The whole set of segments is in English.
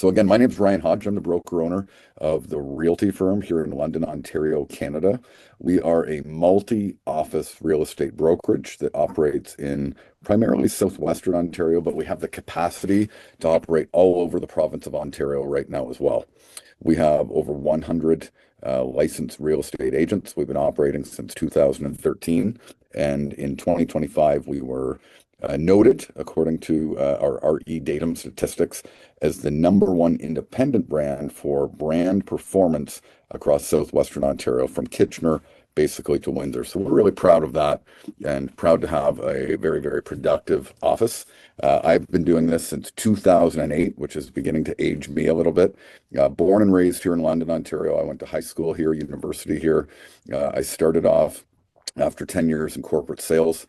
So again, my name is Ryan Hodge. I'm the broker owner of the Realty firm here in London, Ontario, Canada. We are a multi-office real estate brokerage that operates in primarily southwestern Ontario, but we have the capacity to operate all over the province of Ontario right now as well. We have over 100 licensed real estate agents. We've been operating since 2013, and in 2025 we were noted, according to our RE Datum statistics, as the #1 independent brand for brand performance across southwestern Ontario, from Kitchener basically to Windsor. So we're really proud of that and proud to have a very, very productive office. I've been doing this since 2008, which is beginning to age me a little bit. Born and raised here in London, Ontario. I went to high school here, university here. I started off after 10 years in corporate sales,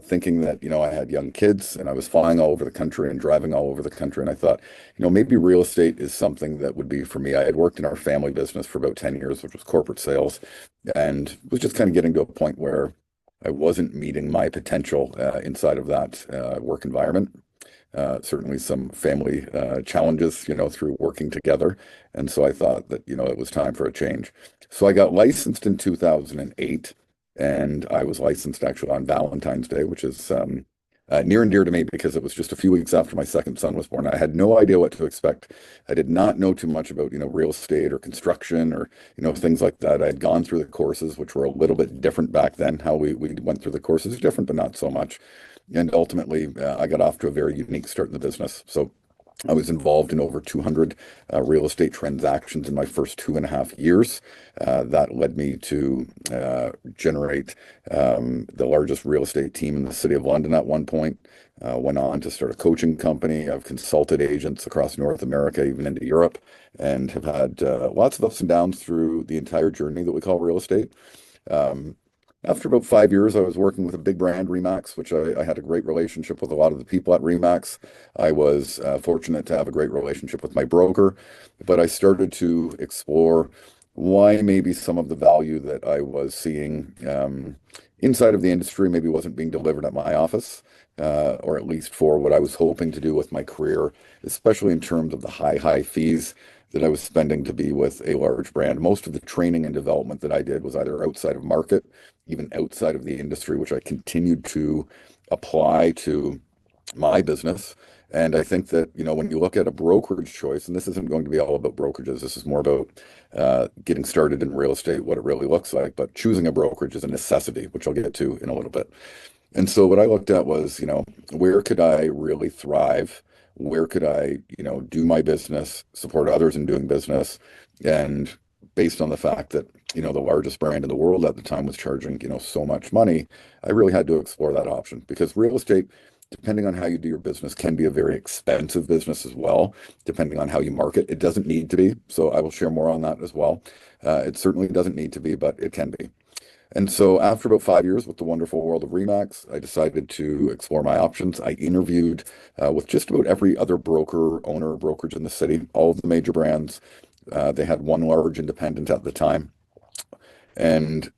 thinking that, I had young kids and I was flying all over the country and driving all over the country. And I thought, maybe real estate is something that would be for me. I had worked in our family business for about 10 years, which was corporate sales, and was just kind of getting to a point where I wasn't meeting my potential inside of that work environment. Certainly some family challenges, through working together. And so I thought that, it was time for a change. So I got licensed in 2008. And I was licensed actually on Valentine's Day, which is near and dear to me because it was just a few weeks after my second son was born. I had no idea what to expect. I did not know too much about, real estate or construction or, things like that. I had gone through the courses, which were a little bit different back then. How we went through the courses is different, but not so much. And ultimately, I got off to a very unique start in the business. So I was involved in over 200 real estate transactions in my first 2.5 years. That led me to generate the largest real estate team in the city of London at one point. Went on to start a coaching company. I've consulted agents across North America, even into Europe, and have had lots of ups and downs through the entire journey that we call real estate. After about 5 years, I was working with a big brand, Remax, which I had a great relationship with a lot of the people at Remax. I was fortunate to have a great relationship with my broker, but I started to explore why maybe some of the value that I was seeing inside of the industry maybe wasn't being delivered at my office, or at least for what I was hoping to do with my career, especially in terms of the high fees that I was spending to be with a large brand. Most of the training and development that I did was either outside of market, even outside of the industry, which I continued to apply to my business. And I think that, when you look at a brokerage choice, and this isn't going to be all about brokerages, this is more about getting started in real estate, what it really looks like. But choosing a brokerage is a necessity, which I'll get to in a little bit. And so what I looked at was, where could I really thrive? Where could I, do my business, support others in doing business? And based on the fact that, the largest brand in the world at the time was charging, so much money, I really had to explore that option because real estate, depending on how you do your business, can be a very expensive business as well, depending on how you market. It doesn't need to be. So I will share more on that as well. It certainly doesn't need to be, but it can be. And so after about 5 years with the wonderful world of Remax, I decided to explore my options. I interviewed with just about every other brokerage in the city, all of the major brands. They had one large independent at the time. And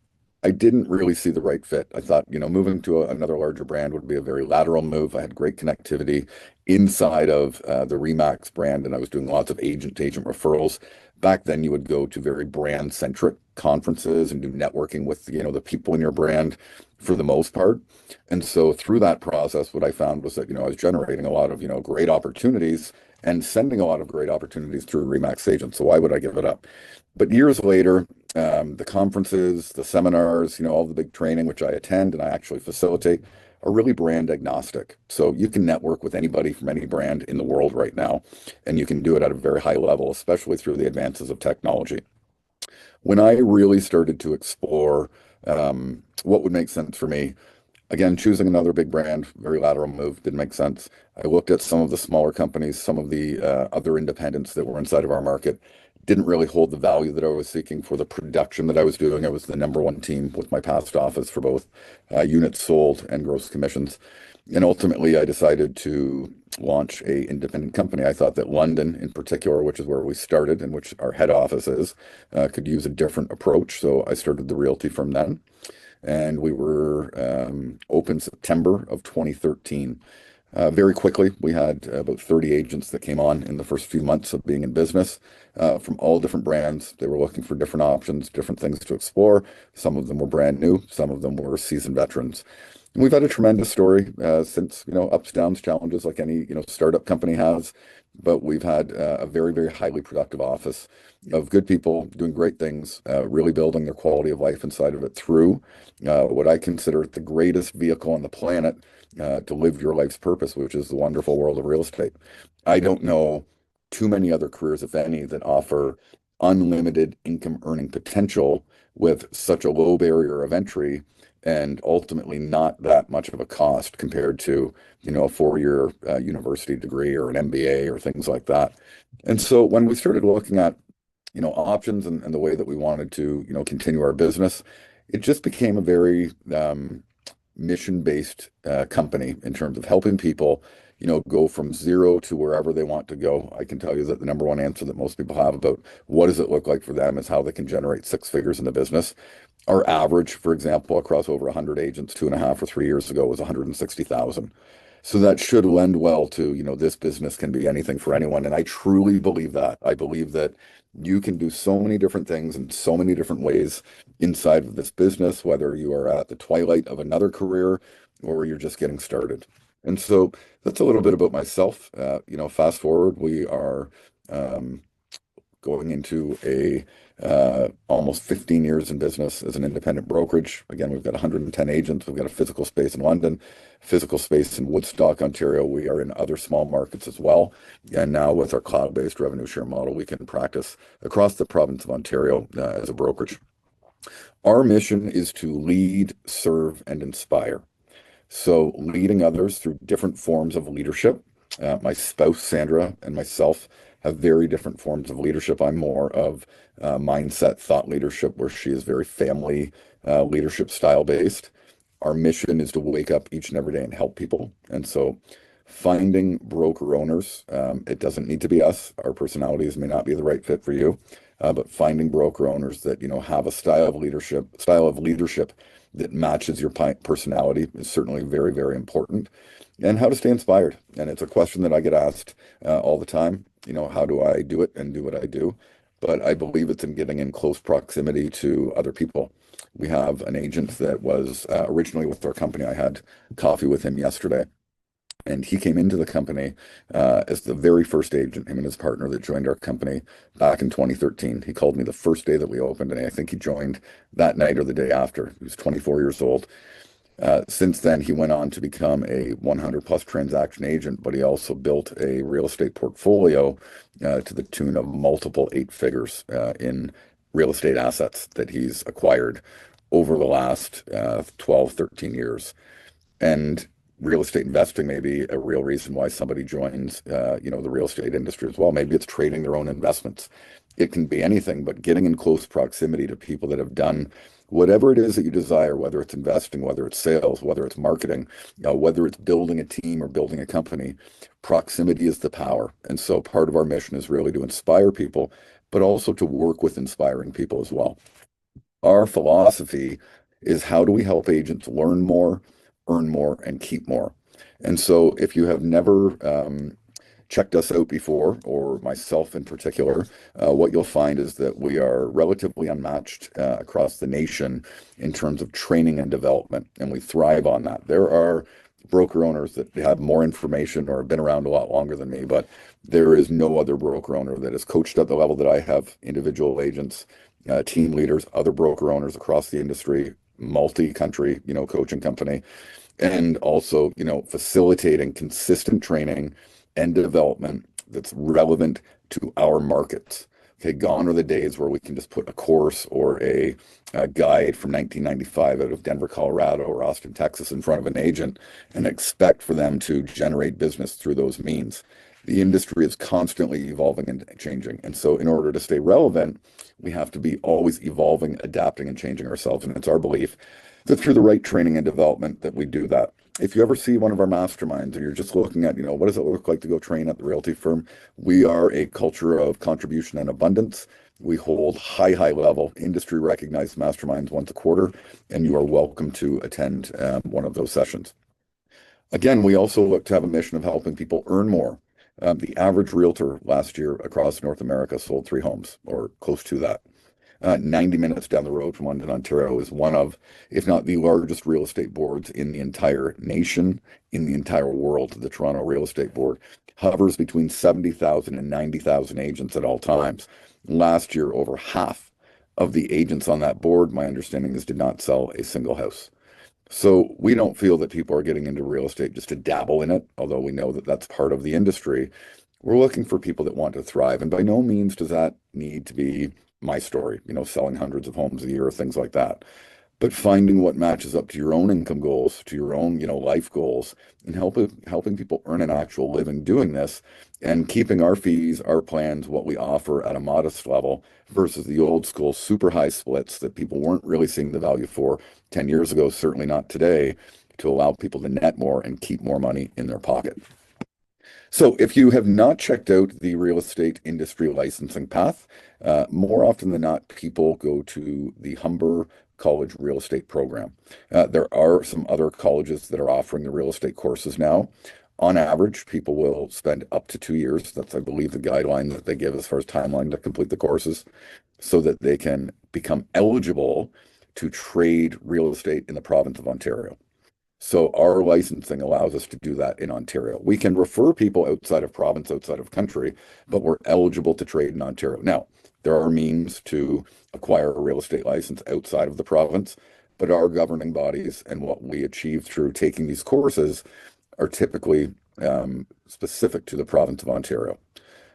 I didn't really see the right fit. I thought, moving to another larger brand would be a very lateral move. I had great connectivity inside of the Remax brand, and I was doing lots of agent-to-agent referrals. Back then, you would go to very brand-centric conferences and do networking with, the people in your brand for the most part. And so through that process, what I found was that, I was generating a lot of, great opportunities and sending a lot of great opportunities through Remax agents. So why would I give it up? But years later, the conferences, the seminars, all the big training, which I attend and I actually facilitate, are really brand agnostic. So you can network with anybody from any brand in the world right now, and you can do it at a very high level, especially through the advances of technology. When I really started to explore what would make sense for me, again, choosing another big brand, very lateral move, didn't make sense. I looked at some of the smaller companies, some of the other independents that were inside of our market, didn't really hold the value that I was seeking for the production that I was doing. I was the #1 team with my past office for both units sold and gross commissions. And ultimately, I decided to launch a independent company. I thought that London, in particular, which is where we started and which our head office is, could use a different approach. So I started the Realty firm then, and we were open September of 2013. Very quickly, we had about 30 agents that came on in the first few months of being in business from all different brands. They were looking for different options, different things to explore. Some of them were brand new, some of them were seasoned veterans. And we've had a tremendous story since, ups, downs, challenges like any, startup company has. But we've had a very, very highly productive office of good people doing great things, really building their quality of life inside of it through what I consider the greatest vehicle on the planet to live your life's purpose, which is the wonderful world of real estate. I don't know too many other careers, if any, that offer unlimited income earning potential with such a low barrier of entry and ultimately not that much of a cost compared to, a four-year university degree or an MBA or things like that. And so when we started looking at, options and the way that we wanted to, continue our business, it just became a very mission-based company in terms of helping people, go from zero to wherever they want to go. I can tell you that the number one answer that most people have about what does it look like for them is how they can generate six figures in the business. Our average, for example, across over 100 agents 2.5 or 3 years ago was 160,000. So that should lend well to, this business can be anything for anyone. And I truly believe that. I believe that you can do so many different things in so many different ways inside of this business, whether you are at the twilight of another career or you're just getting started. And so that's a little bit about myself. Fast forward, we are going into a almost 15 years in business as an independent brokerage. Again, we've got 110 agents. We've got a physical space in London, physical space in Woodstock, Ontario. We are in other small markets as well. And now with our cloud-based revenue share model, we can practice across the province of Ontario as a brokerage. Our mission is to lead, serve, and inspire. So leading others through different forms of leadership. My spouse, Sandra, and myself have very different forms of leadership. I'm more of mindset, thought leadership, where she is very family leadership style based. Our mission is to wake up each and every day and help people. And so finding broker owners, it doesn't need to be us. Our personalities may not be the right fit for you, but finding broker owners that, have a style of leadership that matches your personality is certainly very, very important. And how to stay inspired. And it's a question that I get asked all the time. How do I do it and do what I do? But I believe it's in getting in close proximity to other people. We have an agent that was originally with our company. I had coffee with him yesterday. And he came into the company as the very first agent, him and his partner that joined our company back in 2013. He called me the first day that we opened, and I think he joined that night or the day after. He was 24 years old. Since then, he went on to become a 100 plus transaction agent, but he also built a real estate portfolio to the tune of multiple eight figures in real estate assets that he's acquired over the last 12, 13 years. And real estate investing may be a real reason why somebody joins, the real estate industry as well. Maybe it's trading their own investments. It can be anything, but getting in close proximity to people that have done whatever it is that you desire, whether it's investing, whether it's sales, whether it's marketing, whether it's building a team or building a company, proximity is the power. And so part of our mission is really to inspire people, but also to work with inspiring people as well. Our philosophy is how do we help agents learn more, earn more, and keep more? And so if you have never checked us out before, or myself in particular, what you'll find is that we are relatively unmatched across the nation in terms of training and development, and we thrive on that. There are broker owners that have more information or have been around a lot longer than me, but there is no other broker owner that is coached at the level that I have, individual agents, team leaders, other broker owners across the industry, multi-country, coaching company, and also, facilitating consistent training and development that's relevant to our markets. Okay, gone are the days where we can just put a course or a guide from 1995 out of Denver, Colorado, or Austin, Texas in front of an agent and expect for them to generate business through those means. The industry is constantly evolving and changing. And so in order to stay relevant, we have to be always evolving, adapting, and changing ourselves. And it's our belief that through the right training and development that we do that. If you ever see one of our masterminds and you're just looking at, what does it look like to go train at the Realty firm? We are a culture of contribution and abundance. We hold high level, industry recognized masterminds once a quarter, and you are welcome to attend one of those sessions. Again, we also look to have a mission of helping people earn more. The average realtor last year across North America sold 3 homes or close to that. 90 minutes down the road from London, Ontario is one of, if not the largest real estate boards in the entire nation, in the entire world. The Toronto Real Estate Board hovers between 70,000 and 90,000 agents at all times. Last year, over half of the agents on that board, my understanding is, did not sell a single house. So we don't feel that people are getting into real estate just to dabble in it, although we know that that's part of the industry. We're looking for people that want to thrive. And by no means does that need to be my story, selling hundreds of homes a year or things like that. But finding what matches up to your own income goals, to your own, life goals, and helping people earn an actual living doing this and keeping our fees, our plans, what we offer at a modest level versus the old school super high splits that people weren't really seeing the value for 10 years ago, certainly not today, to allow people to net more and keep more money in their pocket. So, if you have not checked out the real estate industry licensing path, more often than not, people go to the Humber College Real Estate Program. There are some other colleges that are offering the real estate courses now. On average, people will spend up to 2 years. That's, I believe, the guideline that they give as far as timeline to complete the courses so that they can become eligible to trade real estate in the province of Ontario. So our licensing allows us to do that in Ontario. We can refer people outside of province, outside of country, but we're eligible to trade in Ontario. Now, there are means to acquire a real estate license outside of the province, but our governing bodies and what we achieve through taking these courses are typically specific to the province of Ontario.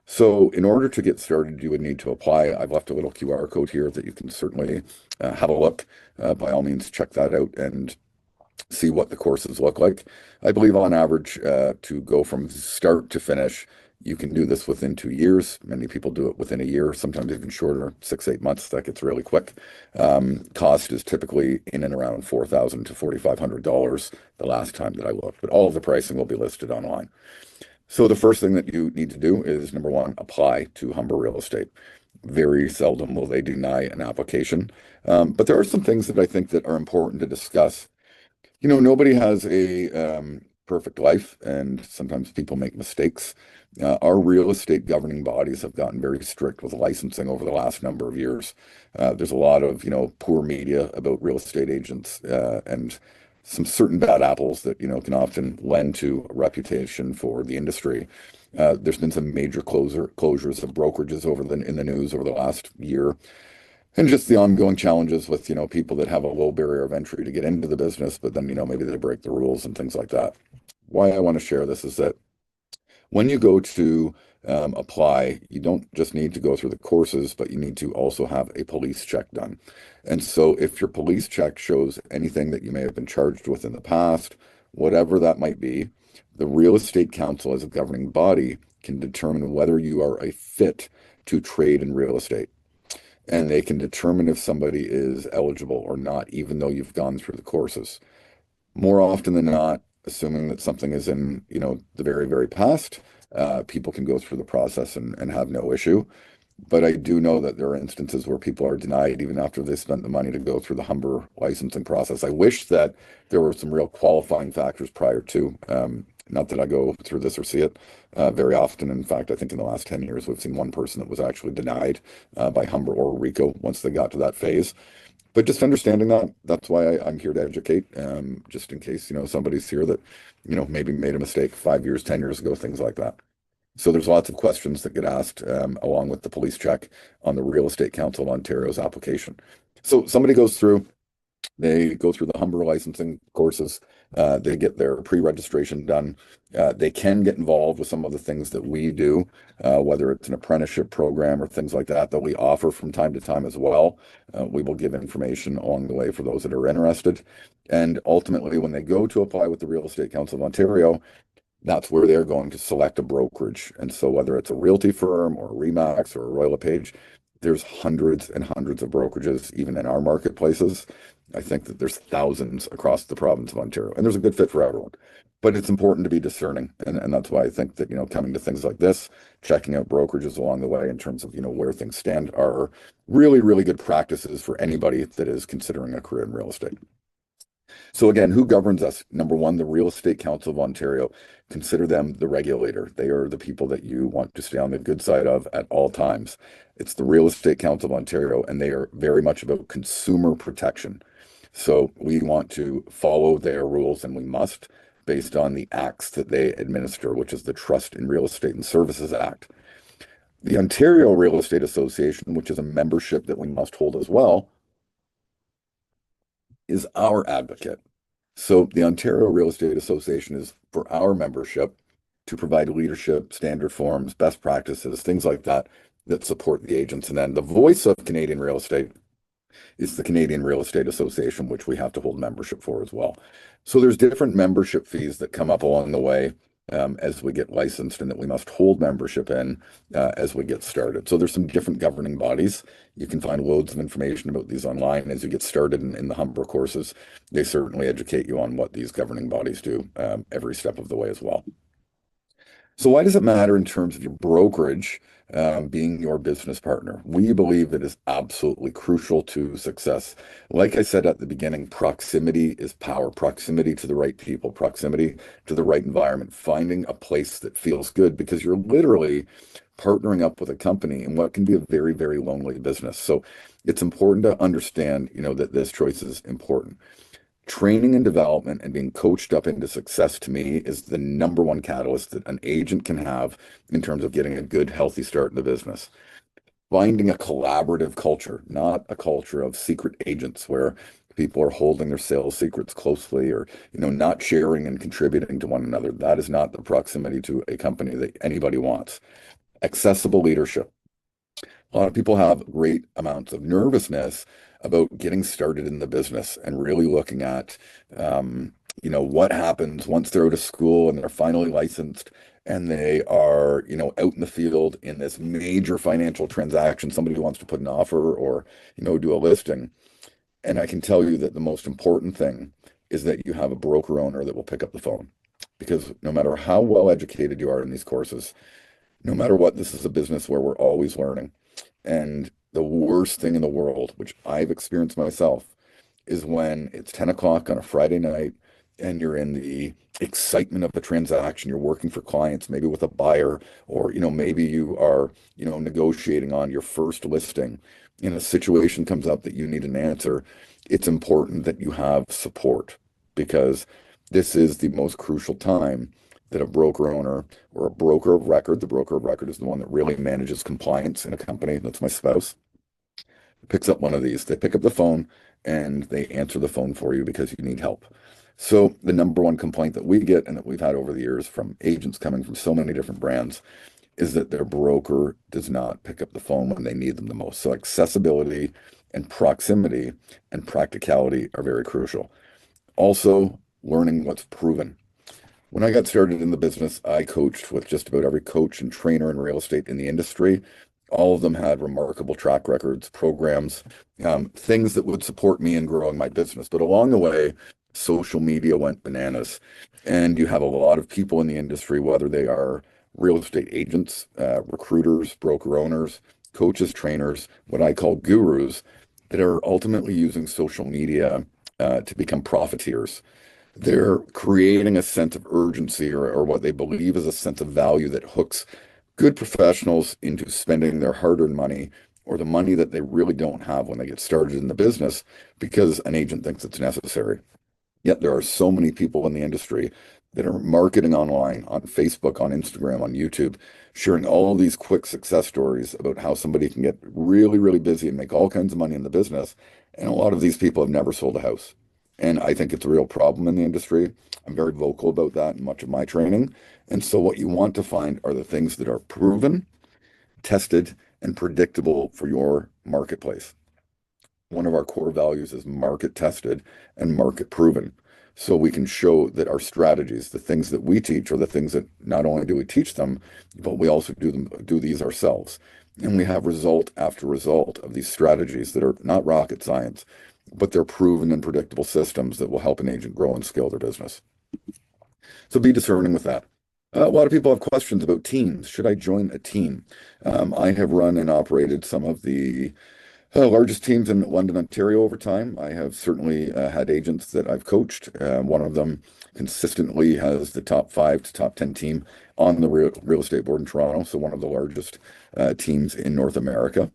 So in order to get started, you would need to apply. I've left a little QR code here that you can certainly have a look. By all means, check that out and see what the courses look like. I believe on average, to go from start to finish, you can do this within 2 years. Many people do it within a year, sometimes even shorter, 6, 8 months. That gets really quick. Cost is typically in and around $4,000 to $4,500 the last time that I looked, but all of the pricing will be listed online. So the first thing that you need to do is, number one, apply to Humber Real Estate. Very seldom will they deny an application. But there are some things that I think that are important to discuss. Nobody has a perfect life, and sometimes people make mistakes. Our real estate governing bodies have gotten very strict with licensing over the last number of years. There's a lot of, poor media about real estate agents and some certain bad apples that, can often lend to a reputation for the industry. There's been some major closures of brokerages in the news over the last year. And just the ongoing challenges with, people that have a low barrier of entry to get into the business, but then, maybe they break the rules and things like that. Why I want to share this is that when you go to apply, you don't just need to go through the courses, but you need to also have a police check done. And so if your police check shows anything that you may have been charged with in the past, whatever that might be, the Real Estate Council as a governing body can determine whether you are a fit to trade in real estate. And they can determine if somebody is eligible or not, even though you've gone through the courses. More often than not, assuming that something is in, the very, very past, people can go through the process and have no issue. But I do know that there are instances where people are denied even after they spent the money to go through the Humber licensing process. I wish that there were some real qualifying factors prior to. Not that I go through this or see it very often. In fact, I think in the last 10 years, we've seen one person that was actually denied by Humber or Rico once they got to that phase. But just understanding that, that's why I'm here to educate, just in case, somebody's here that, maybe made a mistake 5 years, 10 years ago, things like that. So there's lots of questions that get asked along with the police check on the Real Estate Council of Ontario's application. So somebody goes through, they go through the Humber licensing courses. They get their pre-registration done. They can get involved with some of the things that we do, whether it's an apprenticeship program or things like that we offer from time to time as well. We will give information along the way for those that are interested. And ultimately, when they go to apply with the Real Estate Council of Ontario, that's where they're going to select a brokerage. And so whether it's a realty firm or a Remax or a Royal LePage, there's hundreds and hundreds of brokerages, even in our marketplaces. I think that there's thousands across the province of Ontario, and there's a good fit for everyone. But it's important to be discerning. And that's why I think that, coming to things like this, checking out brokerages along the way in terms of, where things stand are really, really good practices for anybody that is considering a career in real estate. So again, who governs us? Number one, the Real Estate Council of Ontario. Consider them the regulator. They are the people that you want to stay on the good side of at all times. It's the Real Estate Council of Ontario, and they are very much about consumer protection. So we want to follow their rules, and we must, based on the acts that they administer, which is the Trust in Real Estate and Services Act. The Ontario Real Estate Association, which is a membership that we must hold as well, is our advocate. So the Ontario Real Estate Association is for our membership to provide leadership, standard forms, best practices, things like that that support the agents. And then the voice of Canadian real estate is the Canadian Real Estate Association, which we have to hold membership for as well. So there's different membership fees that come up along the way as we get licensed and that we must hold membership in as we get started. So there's some different governing bodies. You can find loads of information about these online as you get started in the Humber courses. They certainly educate you on what these governing bodies do every step of the way as well. So why does it matter in terms of your brokerage being your business partner? We believe it is absolutely crucial to success. Like I said at the beginning, proximity is power. Proximity to the right people, proximity to the right environment, finding a place that feels good because you're literally partnering up with a company in what can be a very, very lonely business. So it's important to understand, that this choice is important. Training and development and being coached up into success to me is the number one catalyst that an agent can have in terms of getting a good, healthy start in the business. Finding a collaborative culture, not a culture of secret agents where people are holding their sales secrets closely or, not sharing and contributing to one another. That is not the proximity to a company that anybody wants. Accessible leadership. A lot of people have great amounts of nervousness about getting started in the business and really looking at, what happens once they're out of school and they're finally licensed and they are, out in the field in this major financial transaction. Somebody wants to put an offer or, do a listing. And I can tell you that the most important thing is that you have a broker owner that will pick up the phone. Because no matter how well educated you are in these courses, no matter what, this is a business where we're always learning. And the worst thing in the world, which I've experienced myself, is when it's 10 o'clock on a Friday night and you're in the excitement of the transaction. You're working for clients, maybe with a buyer, or, maybe you are, negotiating on your first listing and a situation comes up that you need an answer. It's important that you have support because this is the most crucial time that a broker owner or a broker of record, the broker of record is the one that really manages compliance in a company. That's my spouse, picks up one of these. They pick up the phone and they answer the phone for you because you need help. So the number one complaint that we get and that we've had over the years from agents coming from so many different brands is that their broker does not pick up the phone when they need them the most. So accessibility and proximity and practicality are very crucial. Also, learning what's proven. When I got started in the business, I coached with just about every coach and trainer in real estate in the industry. All of them had remarkable track records, programs, things that would support me in growing my business. But along the way, social media went bananas. And you have a lot of people in the industry, whether they are real estate agents, recruiters, broker owners, coaches, trainers, what I call gurus, that are ultimately using social media to become profiteers. They're creating a sense of urgency or what they believe is a sense of value that hooks good professionals into spending their hard-earned money or the money that they really don't have when they get started in the business because an agent thinks it's necessary. Yet there are so many people in the industry that are marketing online, on Facebook, on Instagram, on YouTube, sharing all these quick success stories about how somebody can get really, really busy and make all kinds of money in the business. And a lot of these people have never sold a house. And I think it's a real problem in the industry. I'm very vocal about that in much of my training. And so what you want to find are the things that are proven, tested, and predictable for your marketplace. One of our core values is market tested and market proven. So we can show that our strategies, the things that we teach, are the things that not only do we teach them, but we also do these ourselves. And we have result after result of these strategies that are not rocket science, but they're proven and predictable systems that will help an agent grow and scale their business. So be discerning with that. A lot of people have questions about teams. Should I join a team? I have run and operated some of the Largest teams in London, Ontario over time. I have certainly had agents that I've coached. One of them consistently has the top 5 to top 10 team on the real estate board in Toronto, so one of the largest teams in North America.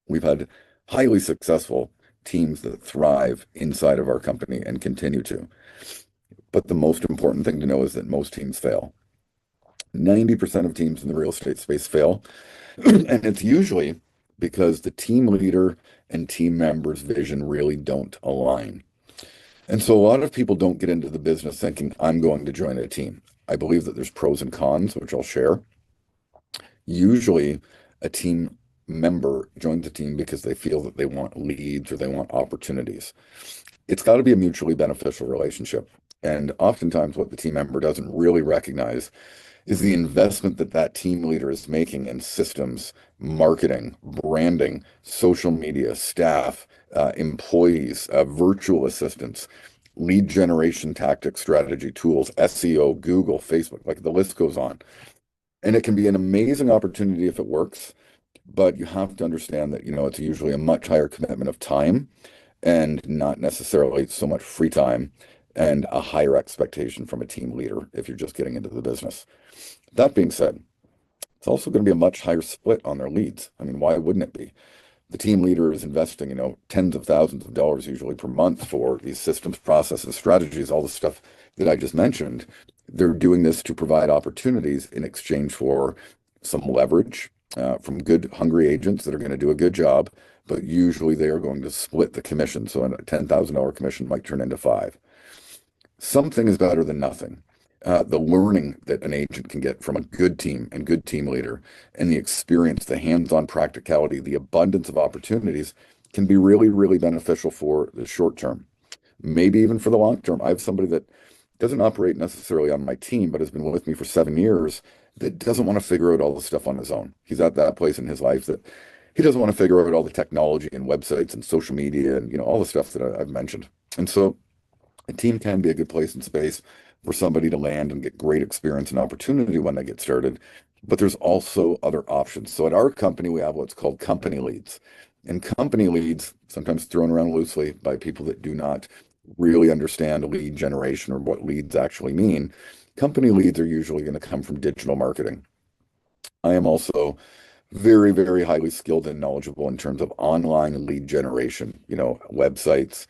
We've had highly successful teams that thrive inside of our company and continue to. But the most important thing to know is that most teams fail. 90% of teams in the real estate space fail. And it's usually because the team leader and team members' vision really don't align. And so a lot of people don't get into the business thinking, I'm going to join a team. I believe that there's pros and cons, which I'll share. Usually, a team member joins a team because they feel that they want leads or they want opportunities. It's got to be a mutually beneficial relationship. And oftentimes, what the team member doesn't really recognize is the investment that that team leader is making in systems, marketing, branding, social media, staff, employees, virtual assistants, lead generation tactics, strategy tools, SEO, Google, Facebook, like the list goes on. And it can be an amazing opportunity if it works, but you have to understand that, it's usually a much higher commitment of time and not necessarily so much free time and a higher expectation from a team leader if you're just getting into the business. That being said, it's also going to be a much higher split on their leads. I mean, why wouldn't it be? The team leader is investing, tens of thousands of dollars usually per month for these systems, processes, strategies, all the stuff that I just mentioned. They're doing this to provide opportunities in exchange for some leverage from good, hungry agents that are going to do a good job, but usually they are going to split the commission. So a $10,000 commission might turn into five. Something is better than nothing. The learning that an agent can get from a good team and good team leader, and the experience, the hands-on practicality, the abundance of opportunities can be really, really beneficial for the short term, maybe even for the long term. I have somebody that doesn't operate necessarily on my team, but has been with me for 7 years that doesn't want to figure out all the stuff on his own. He's at that place in his life that he doesn't want to figure out all the technology and websites and social media and all the stuff that I've mentioned. And so a team can be a good place and space for somebody to land and get great experience and opportunity when they get started. But there's also other options. So at our company, we have what's called company leads. And company leads, sometimes thrown around loosely by people that do not really understand lead generation or what leads actually mean. Company leads are usually going to come from digital marketing. I am also very, very highly skilled and knowledgeable in terms of online lead generation, websites,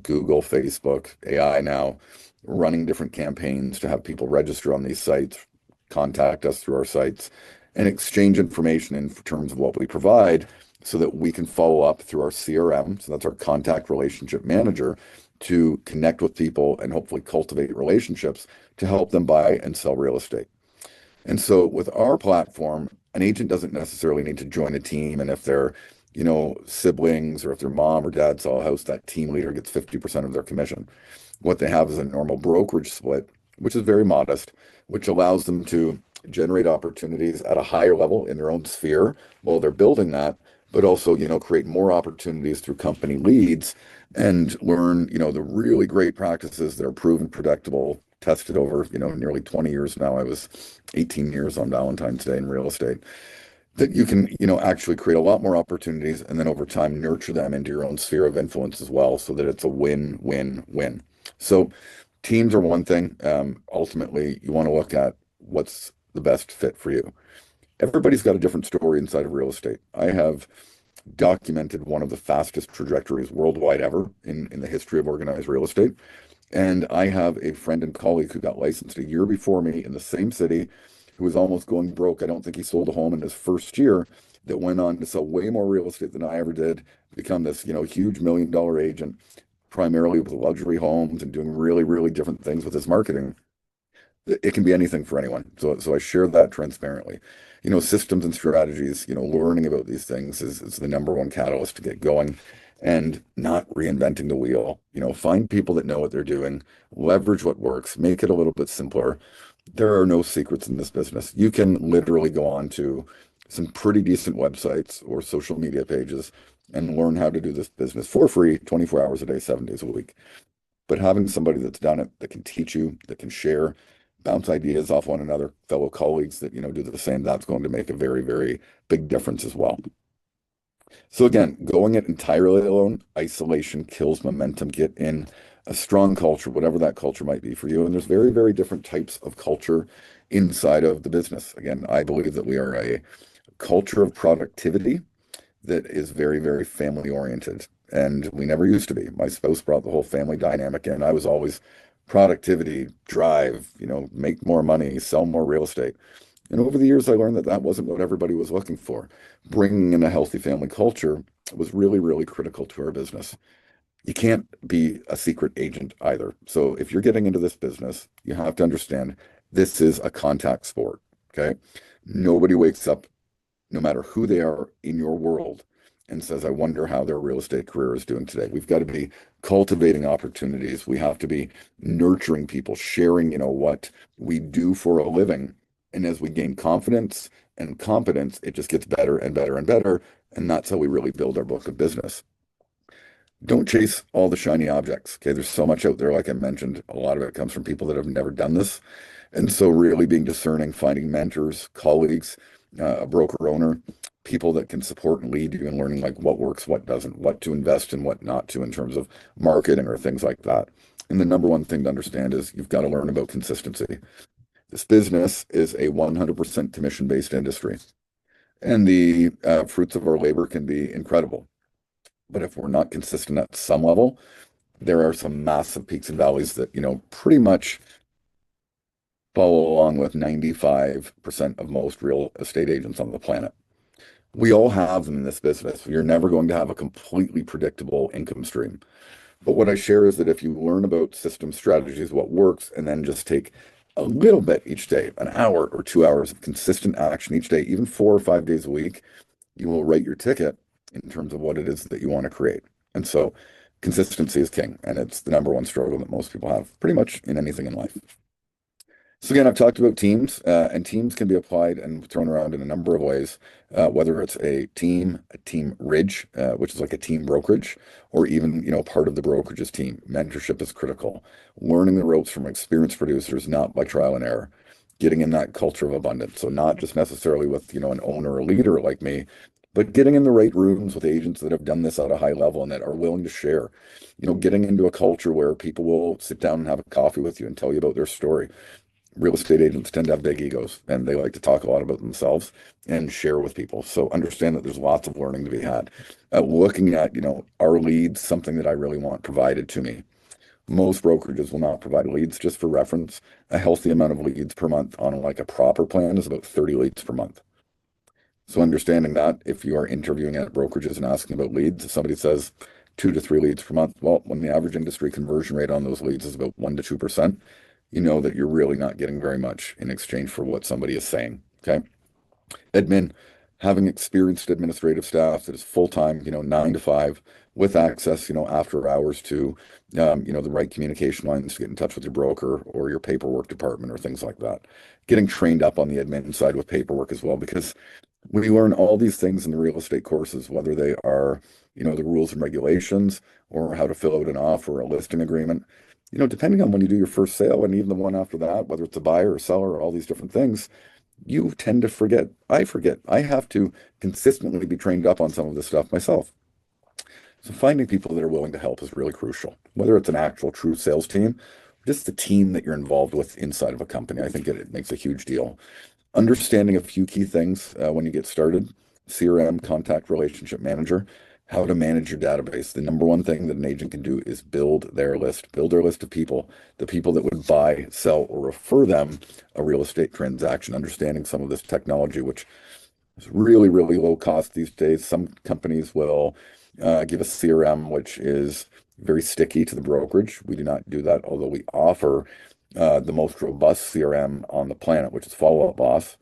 Google, Facebook, AI now, running different campaigns to have people register on these sites, contact us through our sites, and exchange information in terms of what we provide so that we can follow up through our CRM. So that's our contact relationship manager to connect with people and hopefully cultivate relationships to help them buy and sell real estate. And so with our platform, an agent doesn't necessarily need to join a team. And if they're, siblings or if their mom or dad sell a house, that team leader gets 50% of their commission. What they have is a normal brokerage split, which is very modest, which allows them to generate opportunities at a higher level in their own sphere while they're building that, but also, create more opportunities through company leads and learn, the really great practices that are proven predictable, tested over, nearly 20 years now. I was 18 years on Valentine's Day in real estate. That you can, actually create a lot more opportunities and then over time nurture them into your own sphere of influence as well so that it's a win-win-win. So teams are one thing. Ultimately, you want to look at what's the best fit for you. Everybody's got a different story inside of real estate. I have documented one of the fastest trajectories worldwide ever in the history of organized real estate. And I have a friend and colleague who got licensed a year before me in the same city who was almost going broke. I don't think he sold a home in his first year, that went on to sell way more real estate than I ever did, become this, huge $1 million agent, primarily with luxury homes and doing really, really different things with his marketing. It can be anything for anyone. So I share that transparently. Systems and strategies, learning about these things is the number one catalyst to get going and not reinventing the wheel. Find people that know what they're doing, leverage what works, make it a little bit simpler. There are no secrets in this business. You can literally go on to some pretty decent websites or social media pages and learn how to do this business for free, 24 hours a day, 7 days a week. But having somebody that's done it, that can teach you, that can share, bounce ideas off one another, fellow colleagues that, do the same, that's going to make a very, very big difference as well. So again, going it entirely alone, isolation kills momentum. Get in a strong culture, whatever that culture might be for you. And there's very, very different types of culture inside of the business. Again, I believe that we are a culture of productivity that is very, very family oriented. And we never used to be. My spouse brought the whole family dynamic in. I was always productivity, drive, make more money, sell more real estate. And over the years, I learned that that wasn't what everybody was looking for. Bringing in a healthy family culture was really, really critical to our business. You can't be a secret agent either. So if you're getting into this business, you have to understand this is a contact sport. Okay. Nobody wakes up, no matter who they are in your world, and says, I wonder how their real estate career is doing today. We've got to be cultivating opportunities. We have to be nurturing people, sharing, what we do for a living. And as we gain confidence and competence, it just gets better and better and better. And that's how we really build our book of business. Don't chase all the shiny objects. Okay. There's so much out there. Like I mentioned, a lot of it comes from people that have never done this. And so really being discerning, finding mentors, colleagues, a broker owner, people that can support and lead you and learning like what works, what doesn't, what to invest in, what not to in terms of marketing or things like that. And the number one thing to understand is you've got to learn about consistency. This business is a 100% commission-based industry, and the fruits of our labor can be incredible. But if we're not consistent at some level, there are some massive peaks and valleys that, pretty much follow along with 95% of most real estate agents on the planet. We all have them in this business. You're never going to have a completely predictable income stream. But what I share is that if you learn about system strategies, what works, and then just take a little bit each day, an hour or 2 hours of consistent action each day, even 4 or 5 days a week, you will write your ticket in terms of what it is that you want to create. And so consistency is king, and it's the number one struggle that most people have pretty much in anything in life. So again, I've talked about teams, and teams can be applied and thrown around in a number of ways, whether it's a team ridge, which is like a team brokerage, or even, part of the brokerage's team. Mentorship is critical. Learning the ropes from experienced producers, not by trial and error. Getting in that culture of abundance. So not just necessarily with, an owner or leader like me, but getting in the right rooms with agents that have done this at a high level and that are willing to share. Getting into a culture where people will sit down and have a coffee with you and tell you about their story. Real estate agents tend to have big egos and they like to talk a lot about themselves and share with people. So understand that there's lots of learning to be had. Looking at, our leads, something that I really want provided to me. Most brokerages will not provide leads. Just for reference, a healthy amount of leads per month on like a proper plan is about 30 leads per month. So understanding that if you are interviewing at brokerages and asking about leads, if somebody says 2 to 3 leads per month, well, when the average industry conversion rate on those leads is about 1 to 2%, you know that you're really not getting very much in exchange for what somebody is saying. Okay. Admin, having experienced administrative staff that is full-time, 9 to 5 with access, after hours to, the right communication lines to get in touch with your broker or your paperwork department or things like that. Getting trained up on the admin side with paperwork as well, because we learn all these things in the real estate courses, whether they are, the rules and regulations or how to fill out an offer or a listing agreement. Depending on when you do your first sale and even the one after that, whether it's a buyer or seller or all these different things, you tend to forget. I forget. I have to consistently be trained up on some of this stuff myself. So finding people that are willing to help is really crucial, whether it's an actual true sales team, just the team that you're involved with inside of a company. I think it makes a huge deal. Understanding a few key things when you get started: CRM, contact relationship manager, how to manage your database. The number one thing that an agent can do is build their list of people, the people that would buy, sell, or refer them a real estate transaction. Understanding some of this technology, which is really, really low cost these days. Some companies will give a CRM, which is very sticky to the brokerage. We do not do that, although we offer the most robust CRM on the planet, which is Follow Up Boss,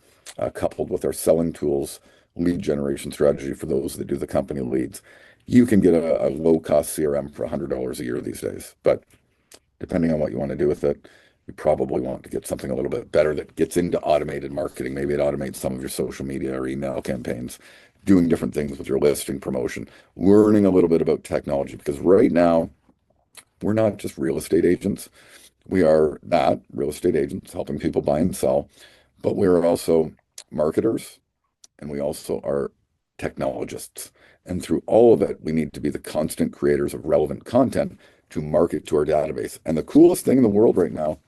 coupled with our selling tools, lead generation strategy for those that do the company leads. You can get a low-cost CRM for $100 a year these days, but depending on what you want to do with it, you probably want to get something a little bit better that gets into automated marketing. Maybe it automates some of your social media or email campaigns, doing different things with your listing promotion, learning a little bit about technology, because right now we're not just real estate agents. We are not real estate agents helping people buy and sell, but we are also marketers, and we also are, business owners, and we also are, agents. And we also are, business owners, and we also are, marketers, and we also are, business owners, and we also are, agents helping people buy and sell, but we are not just real estate agents. We are that real estate agents helping people buy and sell. But we're also marketers, and we also are technologists. And through all of it, we need to be the constant creators of relevant content to market to our database. And the coolest thing in the world right now,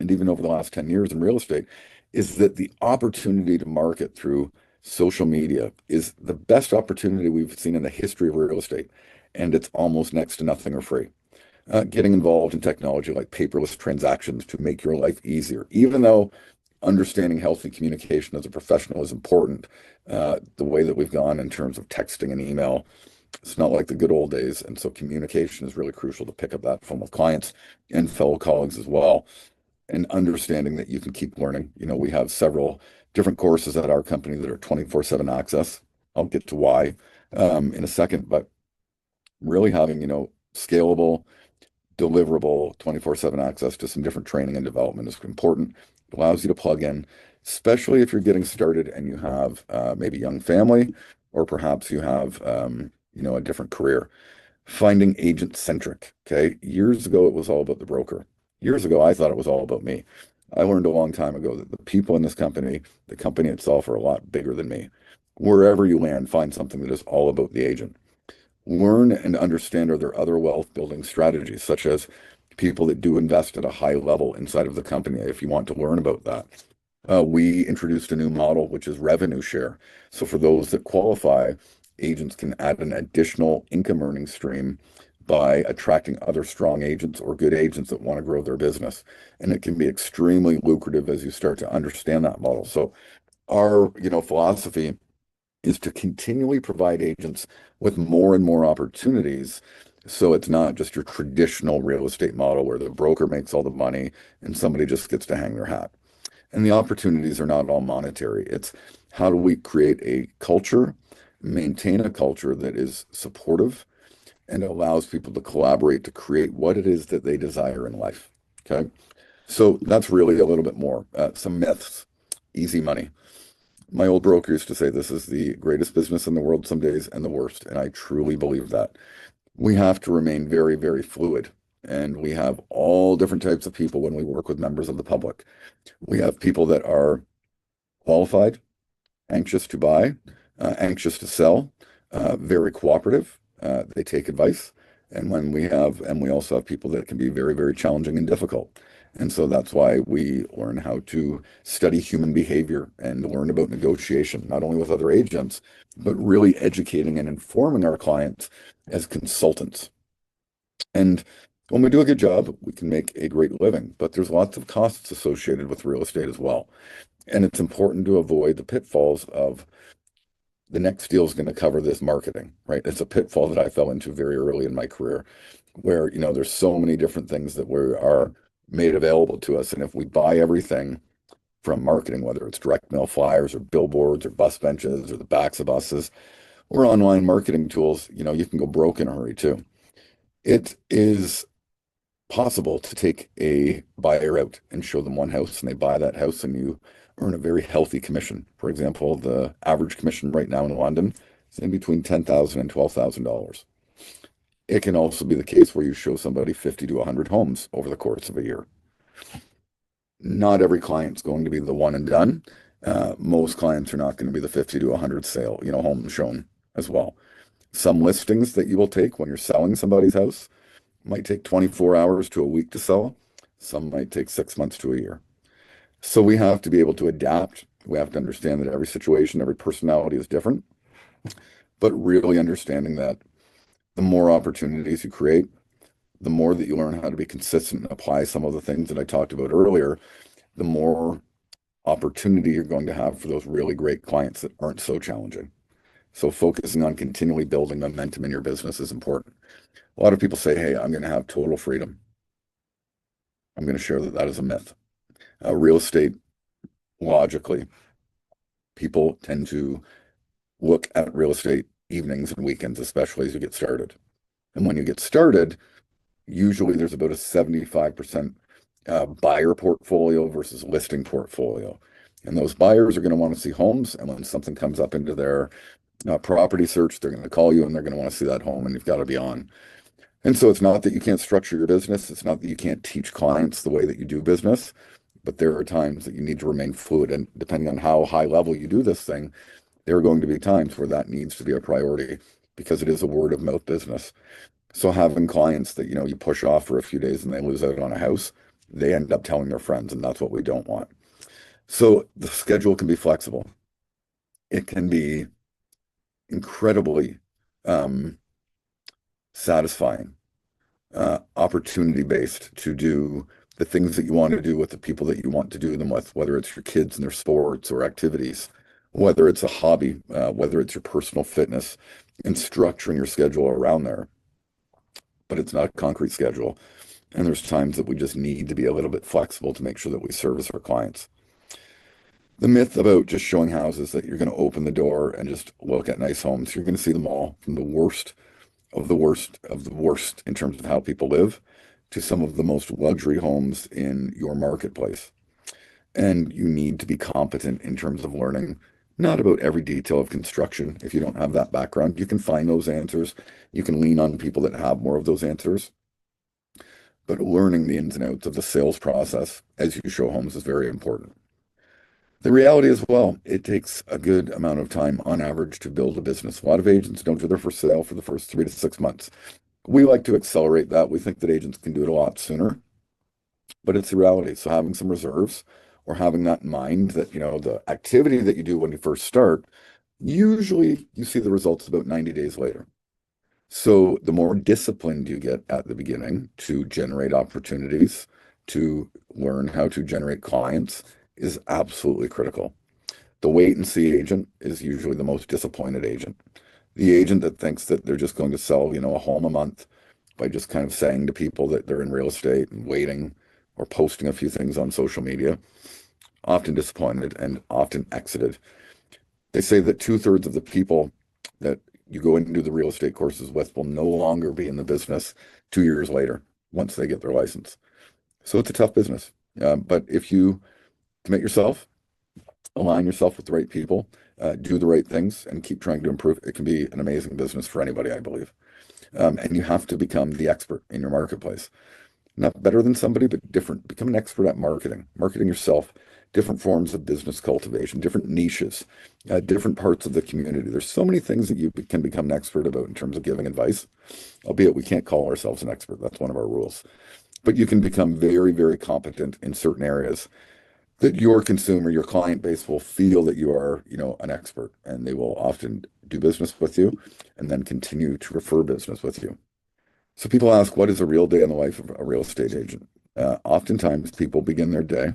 and even over the last 10 years in real estate, is that the opportunity to market through social media is the best opportunity we've seen in the history of real estate. And it's almost next to nothing or free. Getting involved in technology like paperless transactions to make your life easier, even though understanding healthy communication as a professional is important. The way that we've gone in terms of texting and email, it's not like the good old days. And so communication is really crucial to pick up that phone with clients and fellow colleagues as well. And understanding that you can keep learning. We have several different courses at our company that are 24/7 access. I'll get to why in a second, but really having, scalable, deliverable 24/7 access to some different training and development is important. It allows you to plug in, especially if you're getting started and you have maybe young family, or perhaps you have a different career. Finding agent centric. Okay. Years ago, it was all about the broker. Years ago, I thought it was all about me. I learned a long time ago that the people in this company, the company itself, are a lot bigger than me. Wherever you land, find something that is all about the agent. Learn and understand, are there other wealth building strategies, such as people that do invest at a high level inside of the company, if you want to learn about that. We introduced a new model, which is revenue share. So for those that qualify, agents can add an additional income earning stream by attracting other strong agents or good agents that want to grow their business. And it can be extremely lucrative as you start to understand that model. So our, philosophy is to continually provide agents with more and more opportunities. So it's not just your traditional real estate model where the broker makes all the money and somebody just gets to hang their hat. And the opportunities are not all monetary. It's how do we create a culture, maintain a culture that is supportive and allows people to collaborate to create what it is that they desire in life. Okay. So that's really a little bit more. Some myths, easy money. My old broker used to say this is the greatest business in the world some days and the worst. And I truly believe that. We have to remain very, very fluid. And we have all different types of people when we work with members of the public. We have people that are qualified, anxious to buy, anxious to sell, very cooperative. They take advice. And we also have people that can be very, very challenging and difficult. And so that's why we learn how to study human behavior and learn about negotiation, not only with other agents, but really educating and informing our clients as consultants. And when we do a good job, we can make a great living, but there's lots of costs associated with real estate as well. And it's important to avoid the pitfalls of the next deal is going to cover this marketing, right? It's a pitfall that I fell into very early in my career where, there's so many different things that are made available to us. And if we buy everything from marketing, whether it's direct mail flyers or billboards or bus benches or the backs of buses or online marketing tools, you can go broke in a hurry too. It is possible to take a buyer out and show them one house and they buy that house and you earn a very healthy commission. For example, the average commission right now in London is in between $10,000 and $12,000. It can also be the case where you show somebody 50 to 100 homes over the course of a year. Not every client's going to be the one and done. Most clients are not going to be the 50 to 100 sale, homes shown as well. Some listings that you will take when you're selling somebody's house might take 24 hours to a week to sell. Some might take 6 months to a year. So we have to be able to adapt. We have to understand that every situation, every personality is different, but really understanding that the more opportunities you create, the more that you learn how to be consistent and apply some of the things that I talked about earlier, the more opportunity you're going to have for those really great clients that aren't so challenging. So focusing on continually building momentum in your business is important. A lot of people say, hey, I'm going to have total freedom. I'm going to share that that is a myth. Real estate, logically, people tend to look at real estate evenings and weekends, especially as you get started. And when you get started, usually there's about a 75% buyer portfolio versus listing portfolio. And those buyers are going to want to see homes. And when something comes up into their property search, they're going to call you and they're going to want to see that home and you've got to be on. And so it's not that you can't structure your business. It's not that you can't teach clients the way that you do business, but there are times that you need to remain fluid. And depending on how high level you do this thing, there are going to be times where that needs to be a priority because it is a word of mouth business. So having clients that, you push off for a few days and they lose out on a house, they end up telling their friends, and that's what we don't want. So the schedule can be flexible. It can be incredibly um, satisfying, opportunity based to do the things that you want to do with the people that you want to do them with, whether it's your kids and their sports or activities, whether it's a hobby, whether it's your personal fitness, and structuring your schedule around there. But it's not a concrete schedule. And there's times that we just need to be a little bit flexible to make sure that we service our clients. The myth about just showing houses that you're going to open the door and just look at nice homes, you're going to see them all, from the worst of the worst of the worst in terms of how people live to some of the most luxury homes in your marketplace. And you need to be competent in terms of learning, not about every detail of construction. If you don't have that background, you can find those answers. You can lean on people that have more of those answers. But learning the ins and outs of the sales process as you show homes is very important. The reality as well, it takes a good amount of time on average to build a business. A lot of agents don't do their first sale for the first 3 to 6 months. We like to accelerate that. We think that agents can do it a lot sooner, but it's the reality. So having some reserves or having that in mind that, the activity that you do when you first start, usually you see the results about 90 days later. So the more disciplined you get at the beginning to generate opportunities, to learn how to generate clients is absolutely critical. The wait and see agent is usually the most disappointed agent. The agent that thinks that they're just going to sell, a home a month by just kind of saying to people that they're in real estate and waiting or posting a few things on social media, often disappointed and often exited. They say that 2/3 of the people that you go into the real estate courses with will no longer be in the business 2 years later once they get their license. So it's a tough business. But if you commit yourself, align yourself with the right people, do the right things, and keep trying to improve, it can be an amazing business for anybody, I believe. And you have to become the expert in your marketplace. Not better than somebody, but different. Become an expert at marketing yourself, different forms of business cultivation, different niches, different parts of the community. There's so many things that you can become an expert about in terms of giving advice, albeit we can't call ourselves an expert. That's one of our rules. But you can become very, very competent in certain areas that your consumer, your client base will feel that you are, an expert, and they will often do business with you and then continue to refer business with you. So people ask, what is a real day in the life of a real estate agent? Oftentimes people begin their day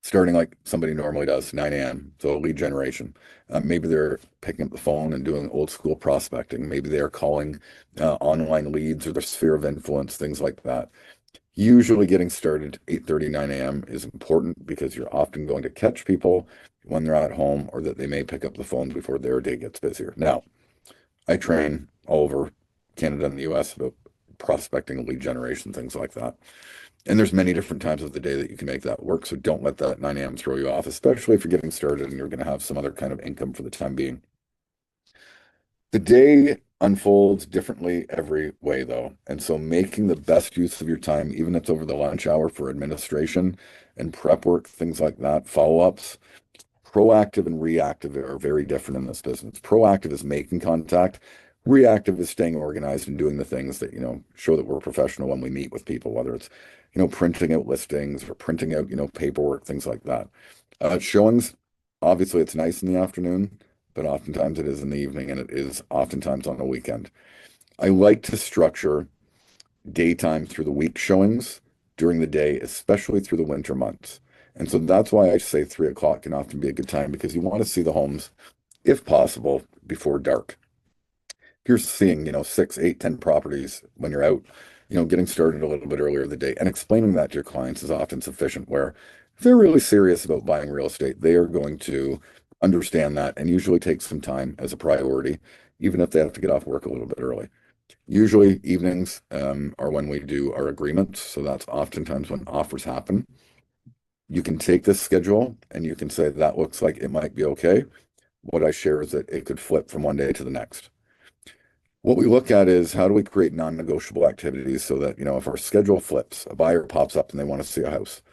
starting like somebody normally does, 9 a.m. So lead generation. Maybe they're picking up the phone and doing old school prospecting. Maybe they're calling online leads or their sphere of influence, things like that. Usually getting started 8:30, 9 a.m. is important because you're often going to catch people when they're at home or that they may pick up the phone before their day gets busier. Now, I train all over Canada and the US about prospecting, lead generation, things like that. And there's many different times of the day that you can make that work. So don't let that 9 a.m. throw you off, especially if you're getting started and you're going to have some other kind of income for the time being. The day unfolds differently every way, though. And so making the best use of your time, even if it's over the lunch hour for administration and prep work, things like that, follow-ups, proactive and reactive are very different in this business. Proactive is making contact. Reactive is staying organized and doing the things that, show that we're professional when we meet with people, whether it's, printing out listings or printing out, paperwork, things like that. Showings, obviously it's nice in the afternoon, but oftentimes it is in the evening and it is oftentimes on a weekend. I like to structure daytime through the week showings during the day, especially through the winter months. And so that's why I say 3 o'clock can often be a good time because you want to see the homes, if possible, before dark. If you're seeing, 6, 8, 10 properties when you're out, getting started a little bit earlier in the day and explaining that to your clients is often sufficient, where if they're really serious about buying real estate, they are going to understand that and usually take some time as a priority, even if they have to get off work a little bit early. Usually evenings are when we do our agreements. So that's oftentimes when offers happen. You can take this schedule and you can say that looks like it might be okay. What I share is that it could flip from one day to the next. What we look at is how do we create non-negotiable activities so that, if our schedule flips, a buyer pops up and they want to see a house,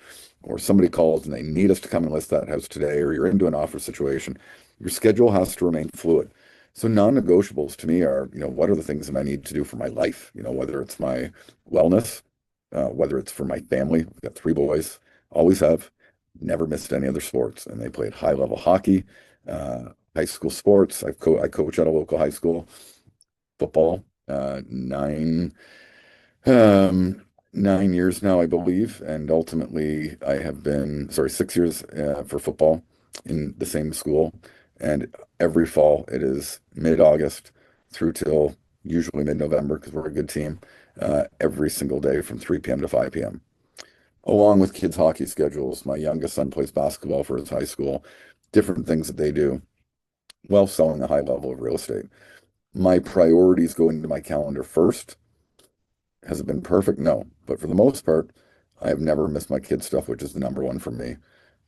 or somebody calls and they need us to come and list that house today, or you're into an offer situation, Your schedule has to remain fluid. So non-negotiables to me are, what are the things that I need to do for my life? Whether it's my wellness, whether it's for my family. I've got three boys, always have, never missed any other sports, and they played high-level hockey, high school sports. I coach at a local high school, football, 9 years now, I believe, and ultimately I have been, sorry, 6 years for football in the same school. And every fall it is mid-August through till usually mid-November because we're a good team, every single day from 3 p.m. to 5 p.m. Along with kids' hockey schedules. My youngest son plays basketball for his high school, different things that they do while selling a high level of real estate. My priorities go into my calendar first. Has it been perfect? No. But for the most part, I have never missed my kids' stuff, which is the number one for me.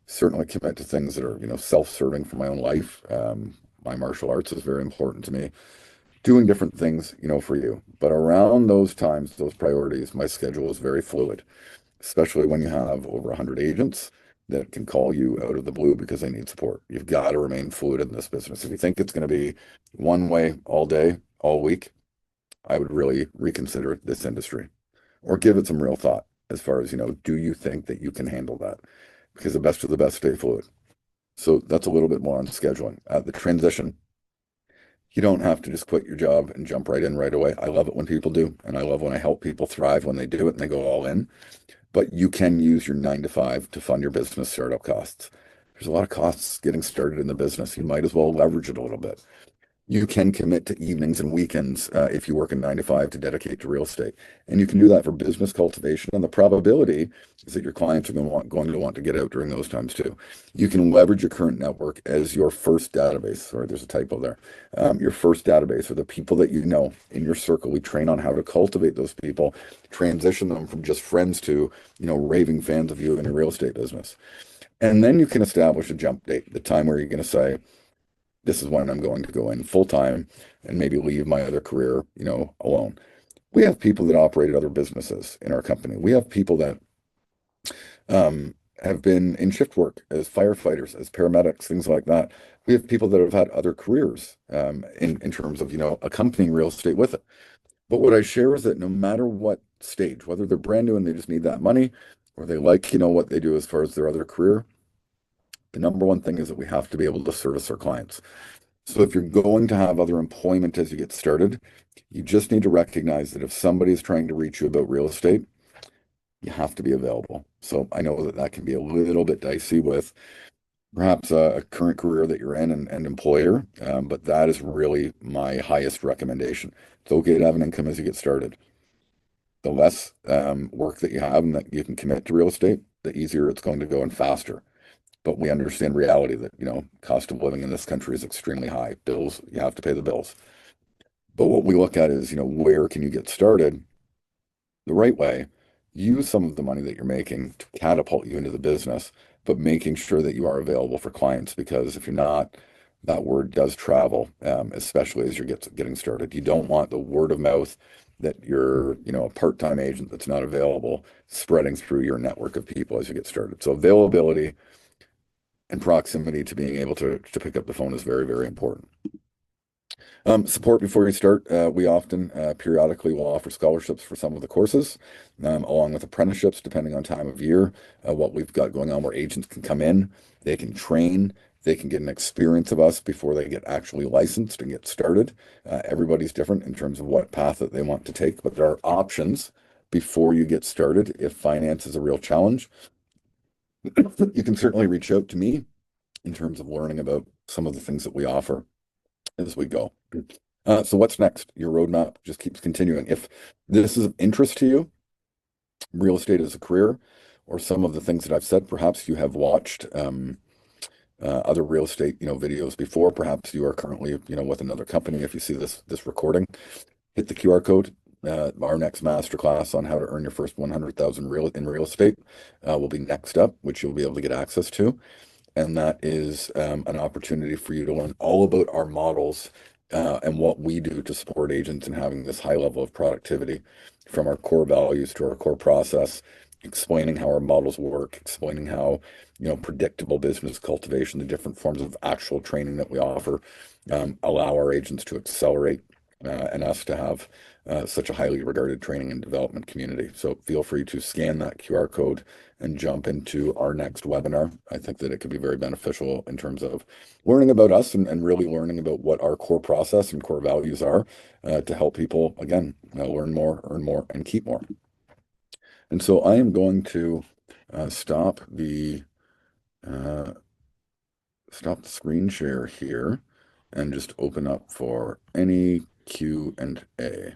Certainly commit to things that are, self-serving for my own life. My martial arts is very important to me. Doing different things, for you. But around those times, those priorities, my schedule is very fluid, especially when you have over 100 agents that can call you out of the blue because they need support. You've got to remain fluid in this business. If you think it's going to be one way all day, all week, I would really reconsider this industry or give it some real thought as far as, do you think that you can handle that? Because the best of the best stay fluid. So that's a little bit more on scheduling. The transition, you don't have to just quit your job and jump right in right away. I love it when people do, and I love when I help people thrive when they do it and they go all in. But you can use your 9 to 5 to fund your business startup costs. There's a lot of costs getting started in the business. You might as well leverage it a little bit. You can commit to evenings and weekends if you work a 9 to 5 to dedicate to real estate. And you can do that for business cultivation. And the probability is that your clients are going to want to get out during those times too. You can leverage your current network as your first database. Sorry, there's a typo there. Your first database are the people that you know in your circle. We train on how to cultivate those people, transition them from just friends to, raving fans of you in your real estate business. And then you can establish a jump date, the time where you're going to say, this is when I'm going to go in full time and maybe leave my other career, alone. We have people that operate other businesses in our company. We have people that have been in shift work as firefighters, as paramedics, things like that. We have people that have had other careers in terms of, accompanying real estate with it. But what I share is that no matter what stage, whether they're brand new and they just need that money, or they like, what they do as far as their other career, the number one thing is that we have to be able to service our clients. So if you're going to have other employment as you get started, you just need to recognize that if somebody is trying to reach you about real estate, you have to be available. So I know that that can be a little bit dicey with perhaps a current career that you're in and employer, but that is really my highest recommendation. It's okay to have an income as you get started. The less work that you have and that you can commit to real estate, the easier it's going to go and faster. But we understand reality that, cost of living in this country is extremely high. Bills, you have to pay the bills. But what we look at is, where can you get started the right way? Use some of the money that you're making to catapult you into the business, but making sure that you are available for clients because if you're not, that word does travel, especially as you're getting started. You don't want the word of mouth that you're, a part-time agent that's not available spreading through your network of people as you get started. So availability and proximity to being able to pick up the phone is very, very important. Support before you start. We often periodically will offer scholarships for some of the courses, along with apprenticeships, depending on time of year. What we've got going on where agents can come in, they can train, they can get an experience of us before they get actually licensed and get started. Everybody's different in terms of what path that they want to take, but there are options before you get started if finance is a real challenge. You can certainly reach out to me in terms of learning about some of the things that we offer as we go. So what's next? Your roadmap just keeps continuing. If this is of interest to you, real estate as a career, or some of the things that I've said, perhaps you have watched other real estate, videos before. Perhaps you are currently, with another company. If you see this recording, hit the QR code. Our next masterclass on how to earn your first 100,000 in real estate will be next up, which you'll be able to get access to. And that is an opportunity for you to learn all about our models and what we do to support agents in having this high level of productivity, from our core values to our core process, explaining how our models work, explaining how predictable business cultivation, the different forms of actual training that we offer, allow our agents to accelerate and us to have such a highly regarded training and development community. So feel free to scan that QR code and jump into our next webinar. I think that it could be very beneficial in terms of learning about us and really learning about what our core process and core values are to help people, again, learn more, earn more, and keep more. And so I am going to stop the screen share here and just open up for any Q&A.